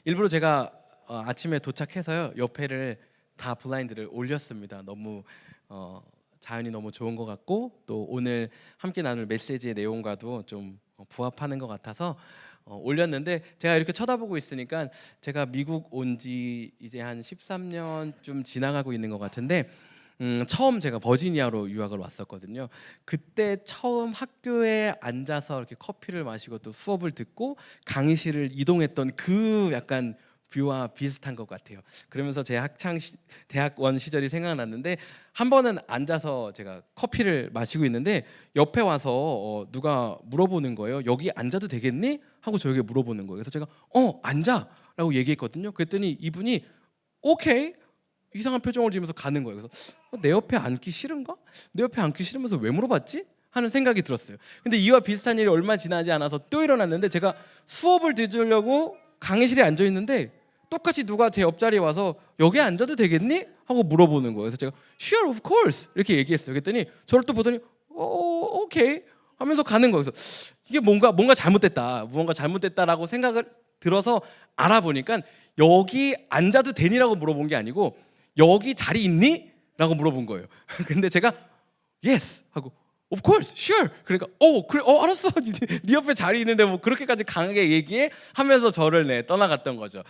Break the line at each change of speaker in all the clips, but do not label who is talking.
일부러 제가 아침에 도착해서요 옆에를 다 블라인드를 올렸습니다. 너무 자연이 너무 좋은 것 같고 또 오늘 함께 나눌 메시지의 내용과도 좀 부합하는 것 같아서 올렸는데, 제가 이렇게 쳐다보고 있으니까 제가 미국 온 지 이제 한 13년쯤 지나가고 있는 것 같은데, 처음 제가 버지니아로 유학을 왔었거든요. 그때 처음 학교에 앉아서 이렇게 커피를 마시고 또 수업을 듣고 강의실을 이동했던 그 약간 뷰와 비슷한 것 같아요. 그러면서 제 대학원 시절이 생각났는데, 한 번은 앉아서 제가 커피를 마시고 있는데 옆에 와서 누가 물어보는 거예요. 여기 앉아도 되겠니? 하고 저에게 물어보는 거예요. 그래서 제가 앉아라고 얘기했거든요. 그랬더니 이분이 오케이, 이상한 표정을 지으면서 가는 거예요. 그래서 내 옆에 앉기 싫은가? 내 옆에 앉기 싫으면서 왜 물어봤지? 하는 생각이 들었어요. 근데 이와 비슷한 일이 얼마 지나지 않아서 또 일어났는데, 제가 수업을 들으려고 강의실에 앉아 있는데 똑같이 누가 제 옆자리에 와서 여기 앉아도 되겠니? 하고 물어보는 거예요. 그래서 제가 Sure, of course 이렇게 얘기했어요. 그랬더니 저를 또 보더니 오케이 하면서 가는 거예요. 그래서 이게 뭔가 잘못됐다, 무언가 잘못됐다라고 생각을 들어서 알아보니까 여기 앉아도 되니라고 물어본 게 아니고 여기 자리 있니? 라고 물어본 거예요. 근데 제가 yes 하고 of course, sure. 그러니까 그래 알았어. 네 옆에 자리 있는데 뭐 그렇게까지 강하게 얘기해? 하면서 저를 떠나갔던 거죠.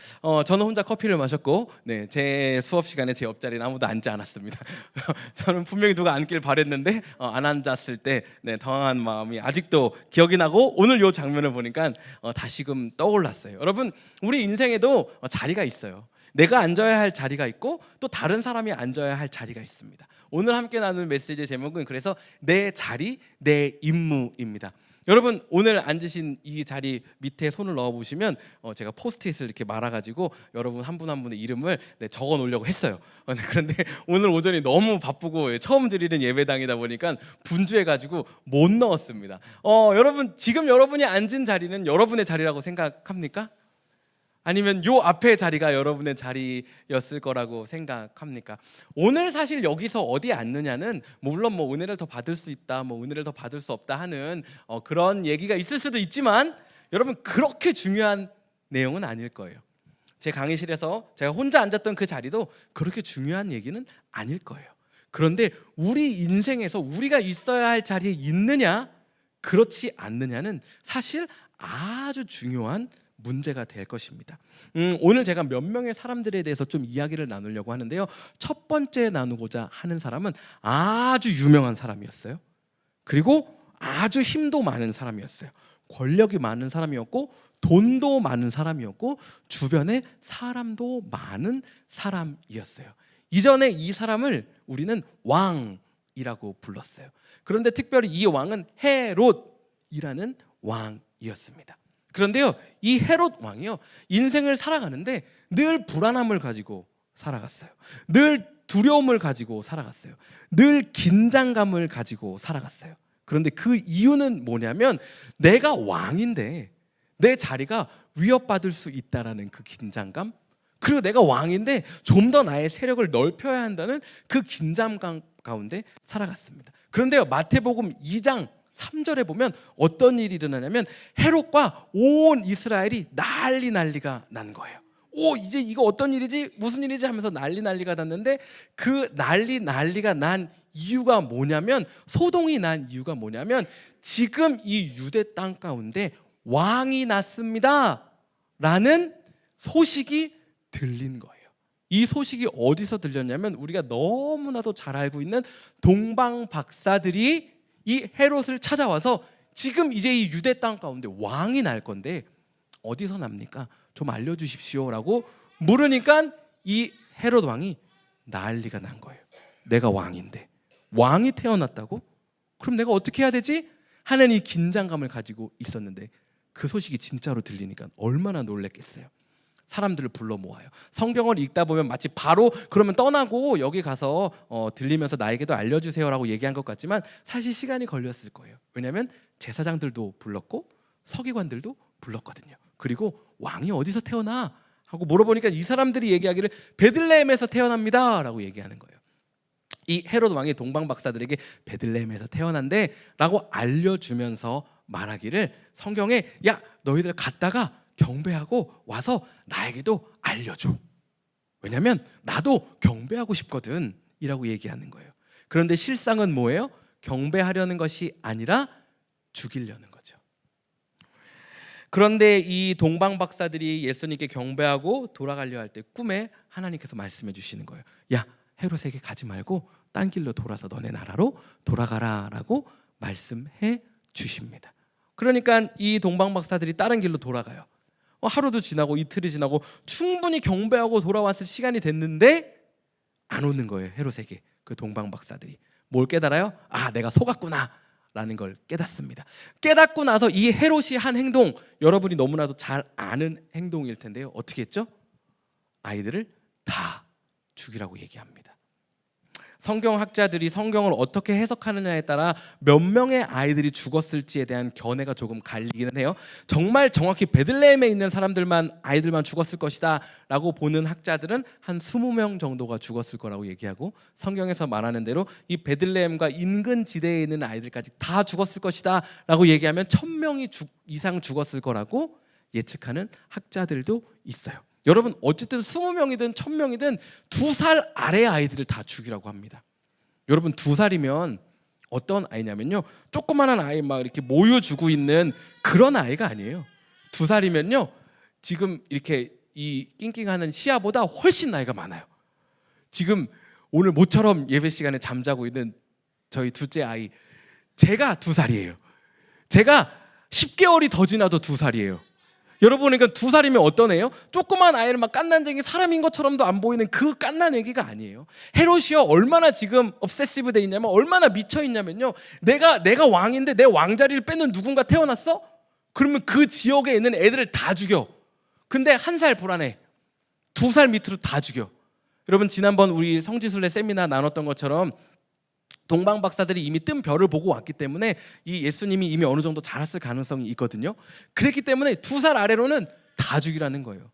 저는 혼자 커피를 마셨고 제 수업 시간에 제 옆자리는 아무도 앉지 않았습니다. 저는 분명히 누가 앉길 바랬는데 안 앉았을 때 당황한 마음이 아직도 기억이 나고, 오늘 이 장면을 보니까 다시금 떠올랐어요. 여러분, 우리 인생에도 자리가 있어요. 내가 앉아야 할 자리가 있고 또 다른 사람이 앉아야 할 자리가 있습니다. 오늘 함께 나눌 메시지의 제목은 그래서 내 자리, 내 임무입니다. 여러분, 오늘 앉으신 이 자리 밑에 손을 넣어보시면 제가 포스트잇을 이렇게 말아가지고 여러분 한 분 한 분의 이름을 적어 놓으려고 했어요. 그런데 오늘 오전이 너무 바쁘고 처음 드리는 예배당이다 보니까 분주해가지고 못 넣었습니다. 여러분, 지금 여러분이 앉은 자리는 여러분의 자리라고 생각합니까? 아니면 요 앞에 자리가 여러분의 자리였을 거라고 생각합니까? 오늘 사실 여기서 어디에 앉느냐는 물론 은혜를 더 받을 수 있다, 은혜를 더 받을 수 없다 하는 그런 얘기가 있을 수도 있지만, 여러분, 그렇게 중요한 내용은 아닐 거예요. 제 강의실에서 제가 혼자 앉았던 그 자리도 그렇게 중요한 얘기는 아닐 거예요. 그런데 우리 인생에서 우리가 있어야 할 자리에 있느냐, 그렇지 않느냐는 사실 아주 중요한 문제가 될 것입니다. 오늘 제가 몇 명의 사람들에 대해서 좀 이야기를 나누려고 하는데요. 첫 번째 나누고자 하는 사람은 아주 유명한 사람이었어요. 그리고 아주 힘도 많은 사람이었어요. 권력이 많은 사람이었고 돈도 많은 사람이었고 주변에 사람도 많은 사람이었어요. 이전에 이 사람을 우리는 왕이라고 불렀어요. 그런데 특별히 이 왕은 헤롯이라는 왕이었습니다. 그런데요, 이 헤롯 왕이요, 인생을 살아가는데 늘 불안함을 가지고 살아갔어요. 늘 두려움을 가지고 살아갔어요. 늘 긴장감을 가지고 살아갔어요. 그런데 그 이유는 뭐냐면, 내가 왕인데 내 자리가 위협받을 수 있다라는 그 긴장감, 그리고 내가 왕인데 좀 더 나의 세력을 넓혀야 한다는 그 긴장감 가운데 살아갔습니다. 그런데요, 마태복음 2장 3절에 보면 어떤 일이 일어나냐면, 헤롯과 온 이스라엘이 난리가 난 거예요. 이제 이거 어떤 일이지? 무슨 일이지? 하면서 난리가 났는데, 그 난리가 난 이유가 뭐냐면, 소동이 난 이유가 뭐냐면, 지금 이 유대 땅 가운데 왕이 났습니다 라는 소식이 들린 거예요. 이 소식이 어디서 들렸냐면, 우리가 너무나도 잘 알고 있는 동방 박사들이 이 헤롯을 찾아와서 지금 이제 이 유대 땅 가운데 왕이 날 건데 어디서 납니까? 좀 알려주십시오 라고 물으니까 이 헤롯 왕이 난리가 난 거예요. 내가 왕인데, 왕이 태어났다고? 그럼 내가 어떻게 해야 되지? 하는 이 긴장감을 가지고 있었는데, 그 소식이 진짜로 들리니까 얼마나 놀랬겠어요. 사람들을 불러 모아요. 성경을 읽다 보면 마치 바로 그러면 떠나고 여기 가서 들리면서 나에게도 알려주세요라고 얘기한 것 같지만 사실 시간이 걸렸을 거예요. 왜냐하면 제사장들도 불렀고 서기관들도 불렀거든요. 그리고 왕이 어디서 태어나? 하고 물어보니까 이 사람들이 얘기하기를 베들레헴에서 태어납니다 라고 얘기하는 거예요. 이 헤롯 왕이 동방 박사들에게 베들레헴에서 태어난대 라고 알려주면서 말하기를, 성경에 야, 너희들 갔다가 경배하고 와서 나에게도 알려줘. 왜냐면 나도 경배하고 싶거든 이라고 얘기하는 거예요. 그런데 실상은 뭐예요? 경배하려는 것이 아니라 죽이려는 거죠. 그런데 이 동방 박사들이 예수님께 경배하고 돌아가려 할 때 꿈에 하나님께서 말씀해 주시는 거예요. 야, 헤롯에게 가지 말고 딴 길로 돌아서 너네 나라로 돌아가라라고 말씀해 주십니다. 그러니까 이 동방 박사들이 다른 길로 돌아가요. 하루도 지나고 이틀이 지나고 충분히 경배하고 돌아왔을 시간이 됐는데 안 오는 거예요. 헤롯에게. 그 동방 박사들이 뭘 깨달아요? 아, 내가 속았구나 라는 걸 깨닫습니다. 깨닫고 나서 이 헤롯이 한 행동, 여러분이 너무나도 잘 아는 행동일 텐데요. 어떻게 했죠? 아이들을 다 죽이라고 얘기합니다. 성경학자들이 성경을 어떻게 해석하느냐에 따라 몇 명의 아이들이 죽었을지에 대한 견해가 조금 갈리기는 해요. 정말 정확히 베들레헴에 있는 아이들만 죽었을 것이다 라고 보는 학자들은 한 20명 정도가 죽었을 거라고 얘기하고, 성경에서 말하는 대로 이 베들레헴과 인근 지대에 있는 아이들까지 다 죽었을 것이다 라고 얘기하면 1000명이 이상 죽었을 거라고 예측하는 학자들도 있어요. 여러분, 어쨌든 20명이든 1000명이든 2살 아래 아이들을 다 죽이라고 합니다. 여러분, 2살이면 어떤 아이냐면요, 조그마한 아이 막 이렇게 모유 주고 있는 그런 아이가 아니에요. 2살이면요 지금 이렇게 이 낑낑하는 시아보다 훨씬 나이가 많아요. 지금 오늘 모처럼 예배 시간에 잠자고 있는 저희 둘째 아이, 제가 2살이에요. 제가 10개월이 더 지나도 2살이에요. 여러분, 그러니까 2살이면 어떤 애요? 조그만 아이를 막 깐난쟁이 사람인 것처럼도 안 보이는 그 깐난 애기가 아니에요. 헤롯이요 얼마나 지금 obsessive 돼 있냐면, 얼마나 미쳐 있냐면요, 내가 왕인데 내 왕자리를 뺏는 누군가 태어났어? 그러면 그 지역에 있는 애들을 다 죽여. 근데 1살 불안해, 2살 밑으로 다 죽여. 여러분, 지난번 우리 성지순례 세미나 나눴던 것처럼 동방 박사들이 이미 뜬 별을 보고 왔기 때문에 이 예수님이 이미 어느 정도 자랐을 가능성이 있거든요. 그랬기 때문에 2살 아래로는 다 죽이라는 거예요.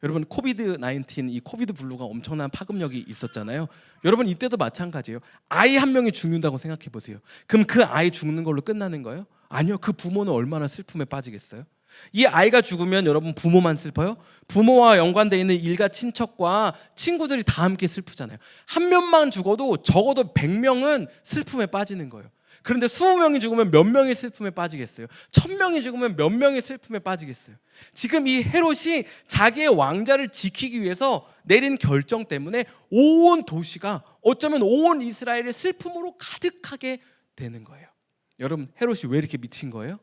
여러분, 코비드-19, 이 코비드 블루가 엄청난 파급력이 있었잖아요. 여러분, 이때도 마찬가지예요. 아이 한 명이 죽는다고 생각해 보세요. 그럼 그 아이 죽는 걸로 끝나는 거예요? 아니요. 그 부모는 얼마나 슬픔에 빠지겠어요? 이 아이가 죽으면 여러분, 부모만 슬퍼요? 부모와 연관되어 있는 일가 친척과 친구들이 다 함께 슬프잖아요. 한 명만 죽어도 적어도 100명은 슬픔에 빠지는 거예요. 그런데 20명이 죽으면 몇 명이 슬픔에 빠지겠어요? 1000명이 죽으면 몇 명이 슬픔에 빠지겠어요? 지금 이 헤롯이 자기의 왕자를 지키기 위해서 내린 결정 때문에 온 도시가, 어쩌면 온 이스라엘의 슬픔으로 가득하게 되는 거예요. 여러분, 헤롯이 왜 이렇게 미친 거예요?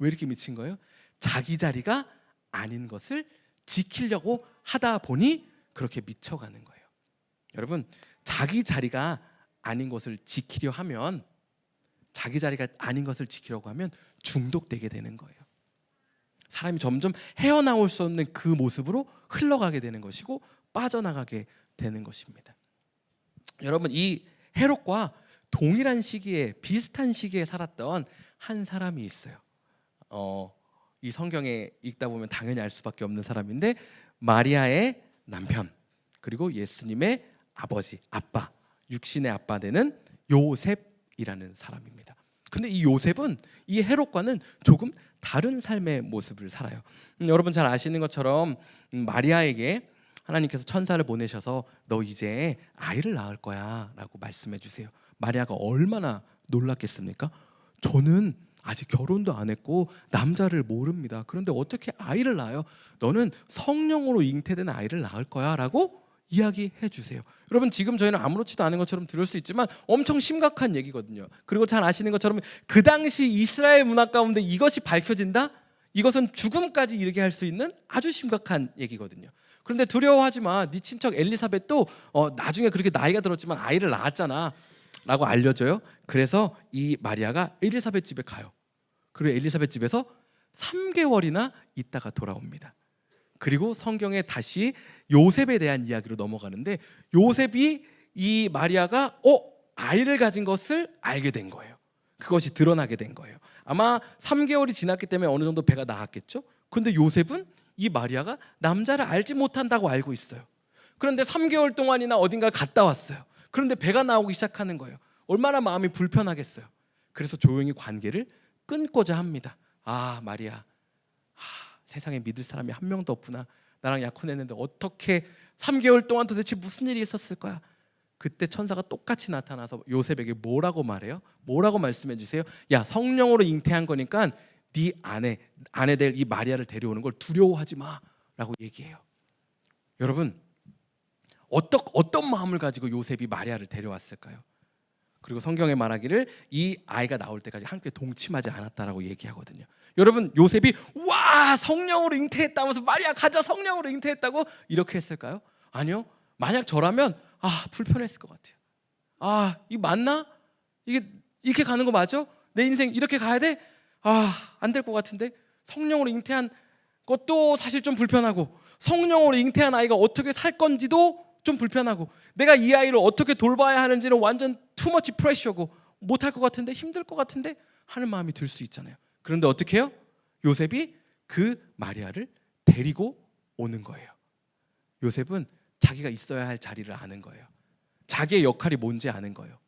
왜 이렇게 미친 거예요? 자기 자리가 아닌 것을 지키려고 하다 보니 그렇게 미쳐가는 거예요. 여러분, 자기 자리가 아닌 것을 지키려 하면, 자기 자리가 아닌 것을 지키려고 하면 중독되게 되는 거예요. 사람이 점점 헤어나올 수 없는 그 모습으로 흘러가게 되는 것이고 빠져나가게 되는 것입니다. 여러분, 이 헤롯과 동일한 시기에, 비슷한 시기에 살았던 한 사람이 있어요. 이 성경에 읽다 보면 당연히 알 수밖에 없는 사람인데, 마리아의 남편, 그리고 예수님의 아버지, 아빠, 육신의 아빠 되는 요셉이라는 사람입니다. 근데 이 요셉은 이 헤롯과는 조금 다른 삶의 모습을 살아요. 여러분 잘 아시는 것처럼 마리아에게 하나님께서 천사를 보내셔서 너 이제 아이를 낳을 거야 라고 말씀해 주세요. 마리아가 얼마나 놀랐겠습니까? 저는 아직 결혼도 안 했고 남자를 모릅니다. 그런데 어떻게 아이를 낳아요? 너는 성령으로 잉태된 아이를 낳을 거야 라고 이야기해 주세요. 여러분, 지금 저희는 아무렇지도 않은 것처럼 들을 수 있지만 엄청 심각한 얘기거든요. 그리고 잘 아시는 것처럼 그 당시 이스라엘 문화 가운데 이것이 밝혀진다? 이것은 죽음까지 이르게 할 수 있는 아주 심각한 얘기거든요. 그런데 두려워하지 마. 네 친척 엘리사벳도 나중에 그렇게 나이가 들었지만 아이를 낳았잖아 라고 알려줘요. 그래서 이 마리아가 엘리사벳 집에 가요. 그리고 엘리사벳 집에서 3개월이나 있다가 돌아옵니다. 그리고 성경에 다시 요셉에 대한 이야기로 넘어가는데, 요셉이 이 마리아가 아이를 가진 것을 알게 된 거예요. 그것이 드러나게 된 거예요. 아마 3개월이 지났기 때문에 어느 정도 배가 나았겠죠. 그런데 요셉은 이 마리아가 남자를 알지 못한다고 알고 있어요. 그런데 3개월 동안이나 어딘가를 갔다 왔어요. 그런데 배가 나오기 시작하는 거예요. 얼마나 마음이 불편하겠어요. 그래서 조용히 관계를 끊고자 합니다. 아, 마리아, 세상에 믿을 사람이 한 명도 없구나. 나랑 약혼했는데 어떻게 3개월 동안 도대체 무슨 일이 있었을 거야. 그때 천사가 똑같이 나타나서 요셉에게 뭐라고 말해요? 뭐라고 말씀해 주세요? 야, 성령으로 잉태한 거니까 네 아내 될 이 마리아를 데려오는 걸 두려워하지 마라고 얘기해요. 여러분, 어떤 마음을 가지고 요셉이 마리아를 데려왔을까요? 그리고 성경에 말하기를 이 아이가 나올 때까지 함께 동침하지 않았다라고 얘기하거든요. 여러분, 요셉이 와, 성령으로 잉태했다면서 마리아 가자, 성령으로 잉태했다고 이렇게 했을까요? 아니요. 만약 저라면 불편했을 것 같아요. 이거 맞나? 이게 이렇게 가는 거 맞아? 내 인생 이렇게 가야 돼? 안 될 것 같은데. 성령으로 잉태한 것도 사실 좀 불편하고, 성령으로 잉태한 아이가 어떻게 살 건지도 좀 불편하고, 내가 이 아이를 어떻게 돌봐야 하는지는 완전 투머치 프레셔고 못할 것 같은데, 힘들 것 같은데 하는 마음이 들 수 있잖아요. 그런데 어떻게 해요? 요셉이 그 마리아를 데리고 오는 거예요. 요셉은 자기가 있어야 할 자리를 아는 거예요. 자기의 역할이 뭔지 아는 거예요.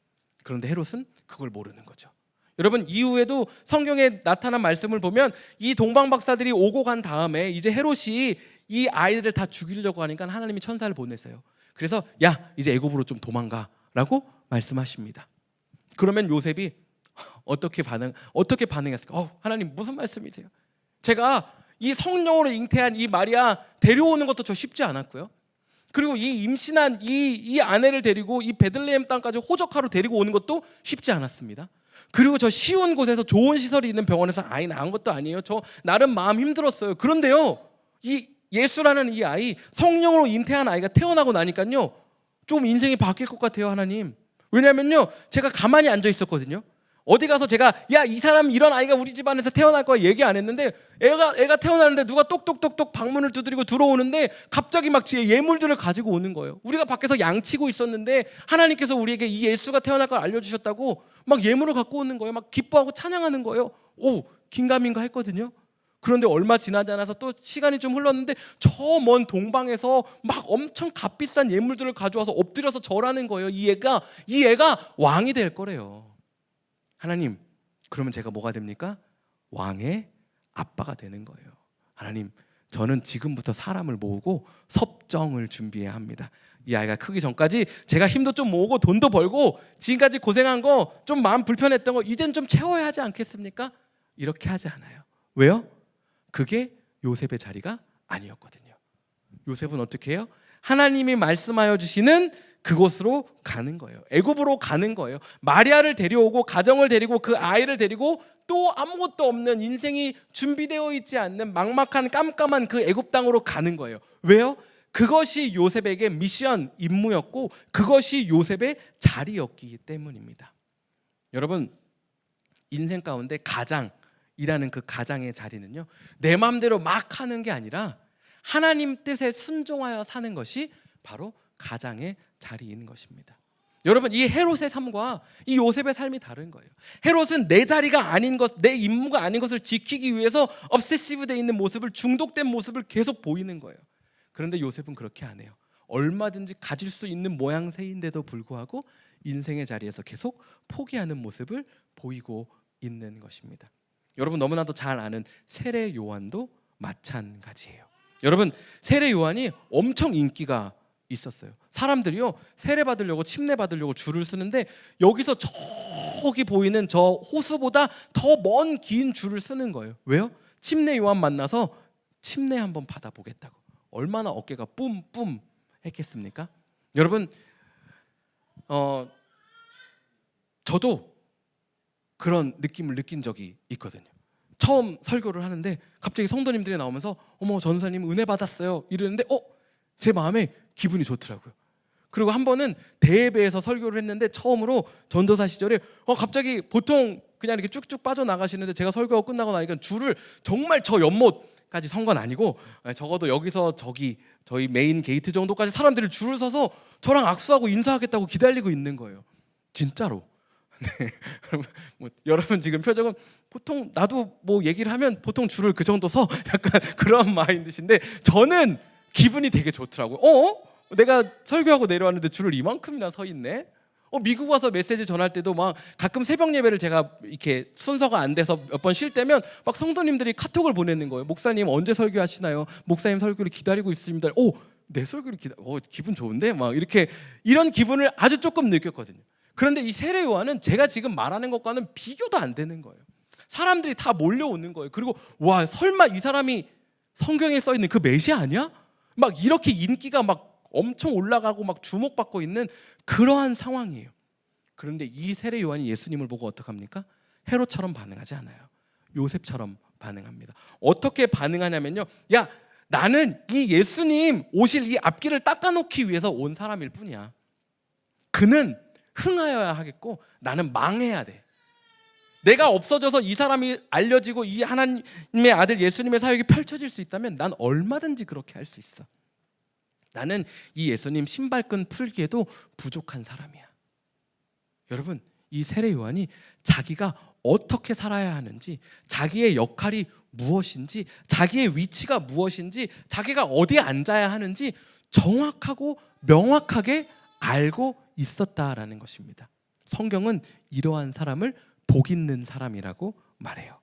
그런데 헤롯은 그걸 모르는 거죠. 여러분, 이후에도 성경에 나타난 말씀을 보면 이 동방 박사들이 오고 간 다음에 이제 헤롯이 이 아이들을 다 죽이려고 하니까 하나님이 천사를 보냈어요. 그래서 야, 이제 애굽으로 좀 도망가라고 말씀하십니다. 그러면 요셉이 어떻게 반응했을까? 하나님 무슨 말씀이세요? 제가 이 성령으로 잉태한 이 마리아 데려오는 것도 저 쉽지 않았고요. 그리고 이 임신한 이 아내를 데리고 이 베들레헴 땅까지 호적하러 데리고 오는 것도 쉽지 않았습니다. 그리고 저 쉬운 곳에서 좋은 시설이 있는 병원에서 아이 낳은 것도 아니에요. 저 나름 마음 힘들었어요. 그런데요, 이 예수라는 이 아이, 성령으로 잉태한 아이가 태어나고 나니까요, 좀 인생이 바뀔 것 같아요, 하나님. 왜냐면요, 제가 가만히 앉아 있었거든요. 어디 가서 제가 야, 이 사람 이런 아이가 우리 집안에서 태어날 거야 얘기 안 했는데, 애가 태어나는데 누가 똑똑똑똑 방문을 두드리고 들어오는데 갑자기 막 예물들을 가지고 오는 거예요. 우리가 밖에서 양치고 있었는데 하나님께서 우리에게 이 예수가 태어날 걸 알려주셨다고 막 예물을 갖고 오는 거예요. 막 기뻐하고 찬양하는 거예요. 긴가민가 했거든요. 그런데 얼마 지나지 않아서 또 시간이 좀 흘렀는데 저 먼 동방에서 막 엄청 값비싼 예물들을 가져와서 엎드려서 절하는 거예요. 이 애가 왕이 될 거래요. 하나님, 그러면 제가 뭐가 됩니까? 왕의 아빠가 되는 거예요. 하나님, 저는 지금부터 사람을 모으고 섭정을 준비해야 합니다. 이 아이가 크기 전까지 제가 힘도 좀 모으고 돈도 벌고 지금까지 고생한 거, 좀 마음 불편했던 거 이젠 좀 채워야 하지 않겠습니까? 이렇게 하지 않아요. 왜요? 그게 요셉의 자리가 아니었거든요. 요셉은 어떻게 해요? 하나님이 말씀하여 주시는 그곳으로 가는 거예요. 애굽으로 가는 거예요. 마리아를 데려오고 가정을 데리고 그 아이를 데리고 또 아무것도 없는, 인생이 준비되어 있지 않는 막막한 깜깜한 그 애굽 땅으로 가는 거예요. 왜요? 그것이 요셉에게 미션, 임무였고 그것이 요셉의 자리였기 때문입니다. 여러분, 인생 가운데 가장이라는 그 가장의 자리는요, 내 마음대로 막 하는 게 아니라 하나님 뜻에 순종하여 사는 것이 바로 가장의 자리인 것입니다. 여러분, 이 헤롯의 삶과 이 요셉의 삶이 다른 거예요. 헤롯은 내 자리가 아닌 것, 내 임무가 아닌 것을 지키기 위해서 obsessive 돼 있는 모습을, 중독된 모습을 계속 보이는 거예요. 그런데 요셉은 그렇게 안 해요. 얼마든지 가질 수 있는 모양새인데도 불구하고 인생의 자리에서 계속 포기하는 모습을 보이고 있는 것입니다. 여러분, 너무나도 잘 아는 세례 요한도 마찬가지예요. 여러분, 세례 요한이 엄청 인기가 있었어요. 사람들이요, 세례 받으려고, 침례 받으려고 줄을 쓰는데 여기서 저기 보이는 저 호수보다 더 먼 긴 줄을 쓰는 거예요. 왜요? 침례 요한 만나서 침례 한번 받아보겠다고. 얼마나 어깨가 뿜뿜 했겠습니까? 여러분, 저도 그런 느낌을 느낀 적이 있거든요. 처음 설교를 하는데 갑자기 성도님들이 나오면서 어머, 전사님 은혜 받았어요 이러는데 제 마음에 기분이 좋더라고요. 그리고 한 번은 대예배에서 설교를 했는데 처음으로 전도사 시절에 갑자기 보통 그냥 이렇게 쭉쭉 빠져나가시는데 제가 설교가 끝나고 나니까 줄을 정말 저 연못까지 선 건 아니고 적어도 여기서 저희 메인 게이트 정도까지 사람들이 줄을 서서 저랑 악수하고 인사하겠다고 기다리고 있는 거예요. 진짜로. 네. 여러분 지금 표정은 보통 나도 뭐 얘기를 하면 보통 줄을 그 정도 서 약간 그런 마인드신데 저는 기분이 되게 좋더라고요. 내가 설교하고 내려왔는데 줄을 이만큼이나 서 있네. 미국 와서 메시지 전할 때도 막 가끔 새벽 예배를 제가 이렇게 순서가 안 돼서 몇 번 쉴 때면 막 성도님들이 카톡을 보내는 거예요. 목사님 언제 설교하시나요? 목사님 설교를 기다리고 있습니다. 내 설교를 기분 좋은데 막 이렇게 이런 기분을 아주 조금 느꼈거든요. 그런데 이 세례 요한은 제가 지금 말하는 것과는 비교도 안 되는 거예요. 사람들이 다 몰려오는 거예요. 그리고 와, 설마 이 사람이 성경에 써 있는 그 메시아 아니야? 막 이렇게 인기가 막 엄청 올라가고 막 주목받고 있는 그러한 상황이에요. 그런데 이 세례 요한이 예수님을 보고 어떡합니까? 헤롯처럼 반응하지 않아요. 요셉처럼 반응합니다. 어떻게 반응하냐면요, 야, 나는 이 예수님 오실 이 앞길을 닦아놓기 위해서 온 사람일 뿐이야. 그는 흥하여야 하겠고 나는 망해야 돼. 내가 없어져서 이 사람이 알려지고 이 하나님의 아들 예수님의 사역이 펼쳐질 수 있다면 난 얼마든지 그렇게 할 수 있어. 나는 이 예수님 신발끈 풀기에도 부족한 사람이야. 여러분, 이 세례 요한이 자기가 어떻게 살아야 하는지, 자기의 역할이 무엇인지, 자기의 위치가 무엇인지, 자기가 어디에 앉아야 하는지 정확하고 명확하게 알고 있었다라는 것입니다. 성경은 이러한 사람을 복 있는 사람이라고 말해요.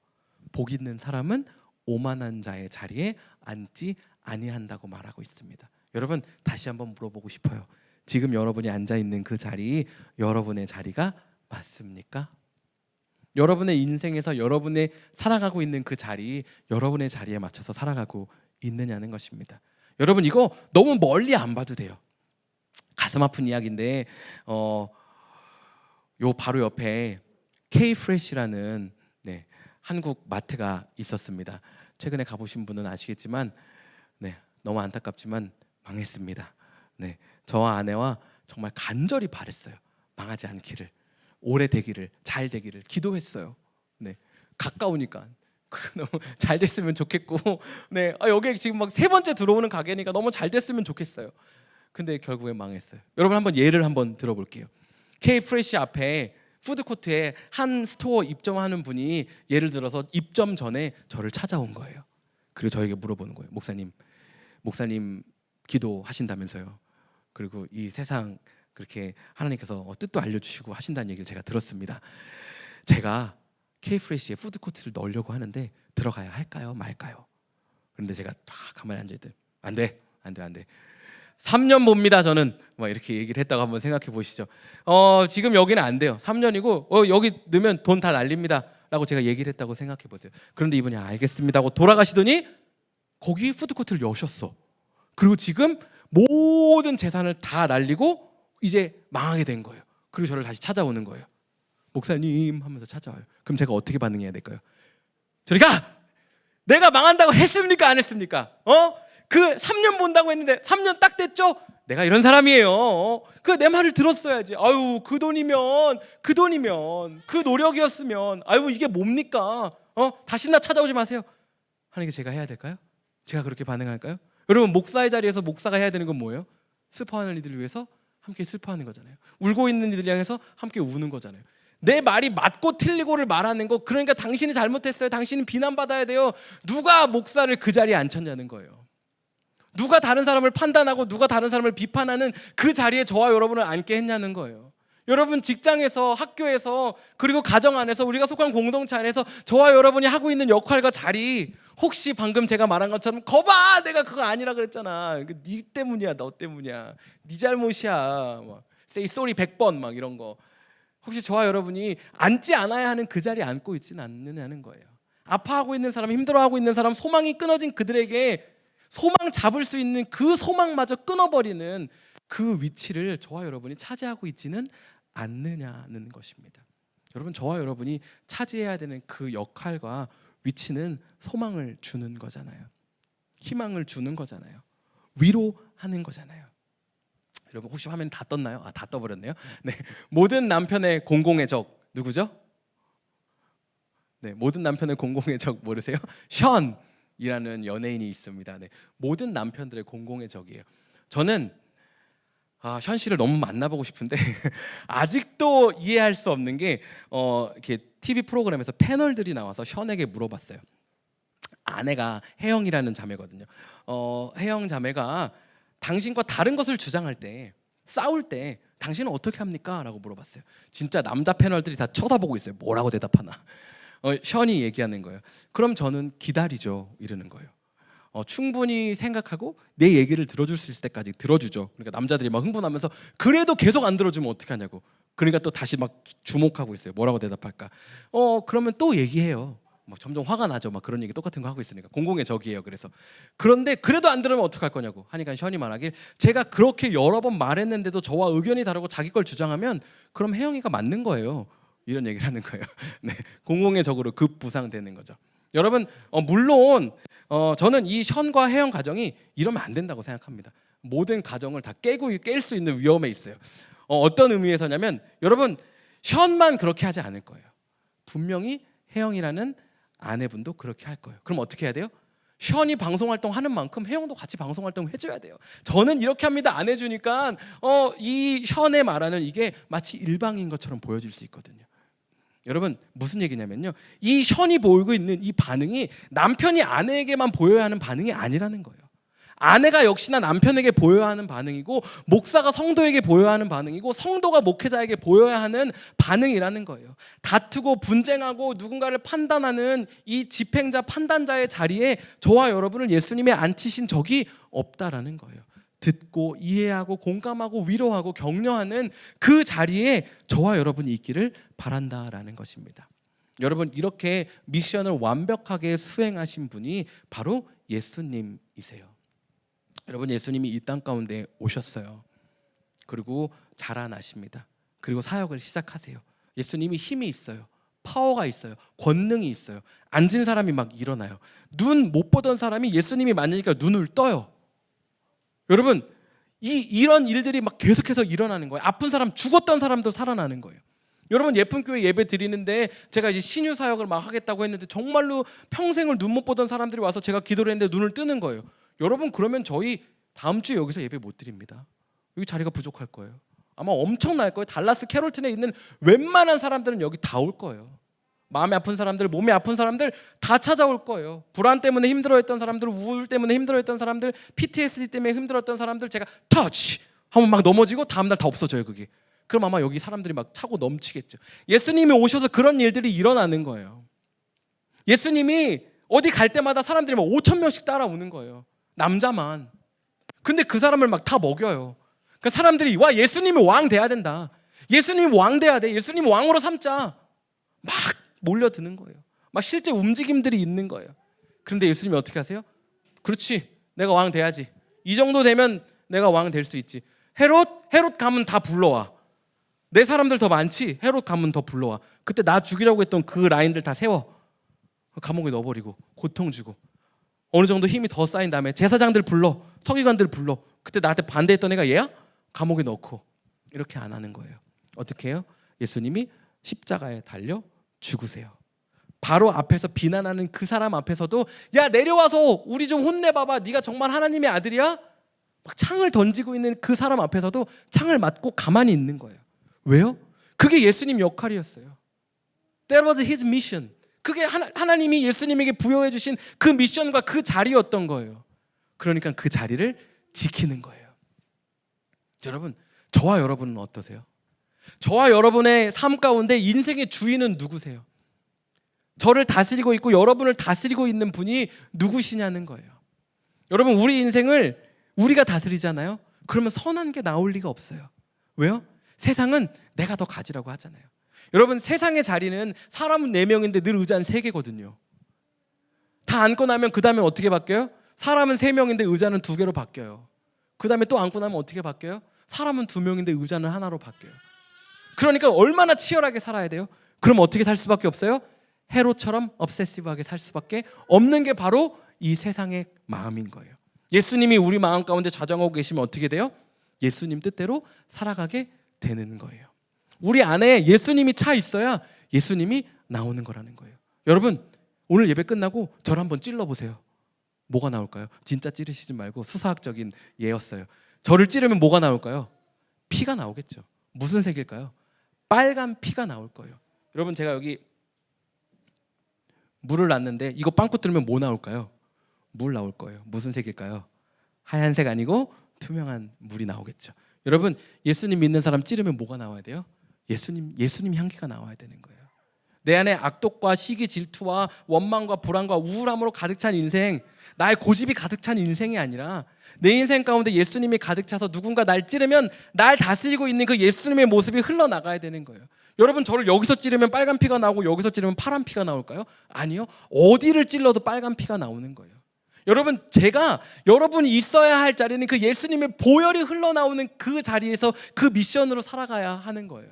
복 있는 사람은 오만한 자의 자리에 앉지 아니한다고 말하고 있습니다. 여러분, 다시 한번 물어보고 싶어요. 지금 여러분이 앉아 있는 그 자리, 여러분의 자리가 맞습니까? 여러분의 인생에서 여러분의 살아가고 있는 그 자리, 여러분의 자리에 맞춰서 살아가고 있느냐는 것입니다. 여러분, 이거 너무 멀리 안 봐도 돼요. 가슴 아픈 이야기인데 요 바로 옆에 K-프레시라는 한국 마트가 있었습니다. 최근에 가보신 분은 아시겠지만 너무 안타깝지만 망했습니다. 저와 아내와 정말 간절히 바랬어요. 망하지 않기를, 오래 되기를, 잘 되기를 기도했어요. 가까우니까 너무 잘 됐으면 좋겠고, 여기 지금 막 세 번째 들어오는 가게니까 너무 잘 됐으면 좋겠어요. 근데 결국에 망했어요. 여러분, 한번 예를 한번 들어볼게요. K-프레시 앞에 푸드코트에 한 스토어 입점하는 분이 예를 들어서 입점 전에 저를 찾아온 거예요. 그리고 저에게 물어보는 거예요. 목사님 기도하신다면서요. 그리고 이 세상 그렇게 하나님께서 뜻도 알려주시고 하신다는 얘기를 제가 들었습니다. 제가 K-프레시에 푸드코트를 넣으려고 하는데 들어가야 할까요? 말까요? 그런데 제가 가만히 앉아있더니 안 돼. 3년 봅니다. 저는 막 이렇게 얘기를 했다고 한번 생각해 보시죠. 지금 여기는 안 돼요. 3년이고 여기 넣으면 돈 다 날립니다 라고 제가 얘기를 했다고 생각해 보세요. 그런데 이분이 알겠습니다 하고 돌아가시더니 거기 푸드코트를 여셨어. 그리고 지금 모든 재산을 다 날리고 이제 망하게 된 거예요. 그리고 저를 다시 찾아오는 거예요. 목사님 하면서 찾아와요. 그럼 제가 어떻게 반응해야 될까요? 저리 가! 내가 망한다고 했습니까? 안 했습니까? 그 3년 본다고 했는데 3년 딱 됐죠? 내가 이런 사람이에요. 그 내 말을 들었어야지. 아유, 그 돈이면 그 노력이었으면 이게 뭡니까? 다시 나 찾아오지 마세요 하는 게 제가 해야 될까요? 제가 그렇게 반응할까요? 여러분, 목사의 자리에서 목사가 해야 되는 건 뭐예요? 슬퍼하는 이들을 위해서 함께 슬퍼하는 거잖아요. 울고 있는 이들을 향해서 함께 우는 거잖아요. 내 말이 맞고 틀리고를 말하는 거. 그러니까 당신이 잘못했어요. 당신은 비난받아야 돼요. 누가 목사를 그 자리에 앉혔냐는 거예요. 누가 다른 사람을 판단하고 누가 다른 사람을 비판하는 그 자리에 저와 여러분을 앉게 했냐는 거예요. 여러분, 직장에서, 학교에서, 그리고 가정 안에서, 우리가 속한 공동체 안에서 저와 여러분이 하고 있는 역할과 자리, 혹시 방금 제가 말한 것처럼 거봐, 내가 그거 아니라 그랬잖아, 네 때문이야, 너 때문이야, 네 잘못이야, 막 say sorry 100번 막 이런 거, 혹시 저와 여러분이 앉지 않아야 하는 그 자리에 앉고 있지는 않느냐는 거예요. 아파하고 있는 사람, 힘들어하고 있는 사람, 소망이 끊어진 그들에게 소망 잡을 수 있는 그 소망마저 끊어버리는 그 위치를 저와 여러분이 차지하고 있지는 않느냐는 것입니다. 여러분, 저와 여러분이 차지해야 되는 그 역할과 위치는 소망을 주는 거잖아요. 희망을 주는 거잖아요. 위로하는 거잖아요. 여러분, 혹시 화면 다 떴나요? 다 떠버렸네요. 모든 남편의 공공의 적 누구죠? 모든 남편의 공공의 적 모르세요? 션이라는 연예인이 있습니다. 모든 남편들의 공공의 적이에요. 저는 션 씨를 너무 만나보고 싶은데 아직도 이해할 수 없는 게 이렇게 TV 프로그램에서 패널들이 나와서 션에게 물어봤어요. 아내가 혜영이라는 자매거든요. 혜영 자매가 당신과 다른 것을 주장할 때 싸울 때 당신은 어떻게 합니까? 라고 물어봤어요. 진짜 남자 패널들이 다 쳐다보고 있어요. 뭐라고 대답하나. 션이 얘기하는 거예요. 그럼 저는 기다리죠. 이러는 거예요. 충분히 생각하고 내 얘기를 들어줄 수 있을 때까지 들어주죠. 그러니까 남자들이 막 흥분하면서 그래도 계속 안 들어주면 어떻게 하냐고. 그러니까 또 다시 막 주목하고 있어요. 뭐라고 대답할까? 그러면 또 얘기해요. 막 점점 화가 나죠. 막 그런 얘기 똑같은 거 하고 있으니까 공공의 적이에요. 그래서 그런데 그래도 안 들으면 어떡할 거냐고 하니까 션이 말하길 제가 그렇게 여러 번 말했는데도 저와 의견이 다르고 자기 걸 주장하면 그럼 혜영이가 맞는 거예요. 이런 얘기를 하는 거예요. 네, 공공의 적으로 급부상되는 거죠. 여러분 물론 저는 이 션과 혜영 가정이 이러면 안 된다고 생각합니다. 모든 가정을 다 깰 수 있는 위험에 있어요. 어떤 의미에서냐면 여러분 션만 그렇게 하지 않을 거예요. 분명히 혜영이라는 아내분도 그렇게 할 거예요. 그럼 어떻게 해야 돼요? 션이 방송 활동하는 만큼 혜영도 같이 방송 활동을 해줘야 돼요. 저는 이렇게 합니다. 안 해주니까 이 션의 말하는 이게 마치 일방인 것처럼 보여질 수 있거든요. 여러분 무슨 얘기냐면요, 이 션이 보이고 있는 이 반응이 남편이 아내에게만 보여야 하는 반응이 아니라는 거예요. 아내가 역시나 남편에게 보여야 하는 반응이고 목사가 성도에게 보여야 하는 반응이고 성도가 목회자에게 보여야 하는 반응이라는 거예요. 다투고 분쟁하고 누군가를 판단하는 이 집행자 판단자의 자리에 저와 여러분을 예수님이 앉히신 적이 없다라는 거예요. 듣고 이해하고 공감하고 위로하고 격려하는 그 자리에 저와 여러분이 있기를 바란다라는 것입니다. 여러분 이렇게 미션을 완벽하게 수행하신 분이 바로 예수님이세요. 여러분 예수님이 이 땅 가운데 오셨어요. 그리고 자라나십니다. 그리고 사역을 시작하세요. 예수님이 힘이 있어요. 파워가 있어요. 권능이 있어요. 앉은 사람이 막 일어나요. 눈 못 보던 사람이 예수님이 만지니까 눈을 떠요. 여러분 이런 일들이 막 계속해서 일어나는 거예요. 아픈 사람, 죽었던 사람도 살아나는 거예요. 여러분 예쁜교회 예배 드리는데 제가 이제 신유 사역을 막 하겠다고 했는데 정말로 평생을 눈 못 보던 사람들이 와서 제가 기도를 했는데 눈을 뜨는 거예요. 여러분 그러면 저희 다음 주에 여기서 예배 못 드립니다. 여기 자리가 부족할 거예요. 아마 엄청날 거예요. 달라스 캐롤튼에 있는 웬만한 사람들은 여기 다 올 거예요. 마음이 아픈 사람들, 몸이 아픈 사람들 다 찾아올 거예요. 불안 때문에 힘들어했던 사람들, 우울 때문에 힘들어했던 사람들, PTSD 때문에 힘들었던 사람들 제가 터치 하면 막 넘어지고 다음날 다 없어져요. 그게. 그럼 아마 여기 사람들이 막 차고 넘치겠죠. 예수님이 오셔서 그런 일들이 일어나는 거예요. 예수님이 어디 갈 때마다 사람들이 막 5천 명씩 따라오는 거예요. 남자만. 근데 그 사람을 막 다 먹여요. 그러니까 사람들이 와 예수님이 왕 돼야 된다. 예수님이 왕 돼야 돼. 예수님 왕으로 삼자. 막 몰려드는 거예요. 막 실제 움직임들이 있는 거예요. 그런데 예수님이 어떻게 하세요? 그렇지. 내가 왕 돼야지. 이 정도 되면 내가 왕 될 수 있지. 헤롯 가면 다 불러와. 내 사람들 더 많지. 헤롯 가면 더 불러와. 그때 나 죽이려고 했던 그 라인들 다 세워. 감옥에 넣어버리고 고통 주고 어느 정도 힘이 더 쌓인 다음에 제사장들 불러, 서기관들 불러. 그때 나한테 반대했던 애가 얘야? 감옥에 넣고. 이렇게 안 하는 거예요. 어떻게 해요? 예수님이 십자가에 달려 죽으세요. 바로 앞에서 비난하는 그 사람 앞에서도 야 내려와서 우리 좀 혼내봐봐. 네가 정말 하나님의 아들이야? 막 창을 던지고 있는 그 사람 앞에서도 창을 맞고 가만히 있는 거예요. 왜요? 그게 예수님 역할이었어요. That was his mission. 그게 하나님이 예수님에게 부여해 주신 그 미션과 그 자리였던 거예요. 그러니까 그 자리를 지키는 거예요. 여러분, 저와 여러분은 어떠세요? 저와 여러분의 삶 가운데 인생의 주인은 누구세요? 저를 다스리고 있고 여러분을 다스리고 있는 분이 누구시냐는 거예요. 여러분 우리 인생을 우리가 다스리잖아요. 그러면 선한 게 나올 리가 없어요. 왜요? 세상은 내가 더 가지라고 하잖아요. 여러분 세상의 자리는 사람은 4명인데 늘 의자는 3개거든요. 다 앉고 나면 그 다음에 어떻게 바뀌어요? 사람은 3명인데 의자는 2개로 바뀌어요. 그 다음에 또 앉고 나면 어떻게 바뀌어요? 사람은 2명인데 의자는 하나로 바뀌어요. 그러니까 얼마나 치열하게 살아야 돼요? 그럼 어떻게 살 수밖에 없어요? 헤롯처럼 obsessive하게 살 수밖에 없는 게 바로 이 세상의 마음인 거예요. 예수님이 우리 마음 가운데 좌정하고 계시면 어떻게 돼요? 예수님 뜻대로 살아가게 되는 거예요. 우리 안에 예수님이 차 있어야 예수님이 나오는 거라는 거예요. 여러분 오늘 예배 끝나고 저를 한번 찔러보세요. 뭐가 나올까요? 진짜 찌르시지 말고 수사학적인 예였어요. 저를 찌르면 뭐가 나올까요? 피가 나오겠죠. 무슨 색일까요? 빨간 피가 나올 거예요. 여러분 제가 여기 물을 놨는데 이거 빵꾸 뚫으면 뭐 나올까요? 물 나올 거예요. 무슨 색일까요? 하얀색 아니고 투명한 물이 나오겠죠. 여러분, 예수님 믿는 사람 찌르면 뭐가 나와야 돼요? 예수님 향기가 나와야 되는 거예요. 내 안에 악독과 시기, 질투와 원망과 불안과 우울함으로 가득 찬 인생, 나의 고집이 가득 찬 인생이 아니라 내 인생 가운데 예수님이 가득 차서 누군가 날 찌르면 날 다스리고 있는 그 예수님의 모습이 흘러나가야 되는 거예요. 여러분, 저를 여기서 찌르면 빨간 피가 나오고 여기서 찌르면 파란 피가 나올까요? 아니요. 어디를 찔러도 빨간 피가 나오는 거예요. 여러분, 제가 여러분이 있어야 할 자리는 그 예수님의 보혈이 흘러나오는 그 자리에서 그 미션으로 살아가야 하는 거예요.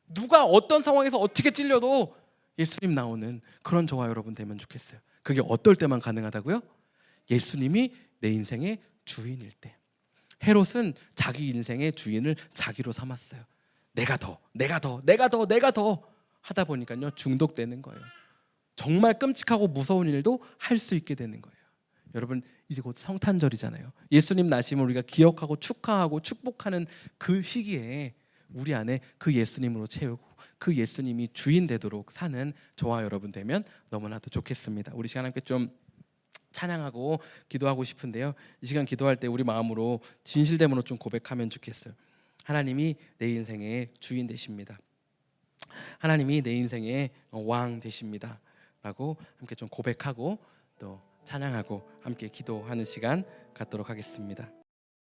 누가 어떤 상황에서 어떻게 찔려도 예수님 나오는 그런 저와 여러분 되면 좋겠어요. 그게 어떨 때만 가능하다고요? 예수님이 내 인생의 주인일 때. 헤롯은 자기 인생의 주인을 자기로 삼았어요. 내가 더 하다 보니까요 중독되는 거예요. 정말 끔찍하고 무서운 일도 할 수 있게 되는 거예요. 여러분, 이제 곧 성탄절이잖아요. 예수님 나심을 우리가 기억하고 축하하고 축복하는 그 시기에 우리 안에 그 예수님으로 채우고 그 예수님이 주인 되도록 사는 저와 여러분 되면 너무나도 좋겠습니다. 우리 시간 함께 좀 찬양하고 기도하고 싶은데요. 이 시간 기도할 때 우리 마음으로 진실됨으로 좀 고백하면 좋겠어요. 하나님이 내 인생의 주인 되십니다. 하나님이 내 인생의 왕 되십니다. 라고 함께 좀 고백하고 또 찬양하고 함께 기도하는 시간 갖도록 하겠습니다.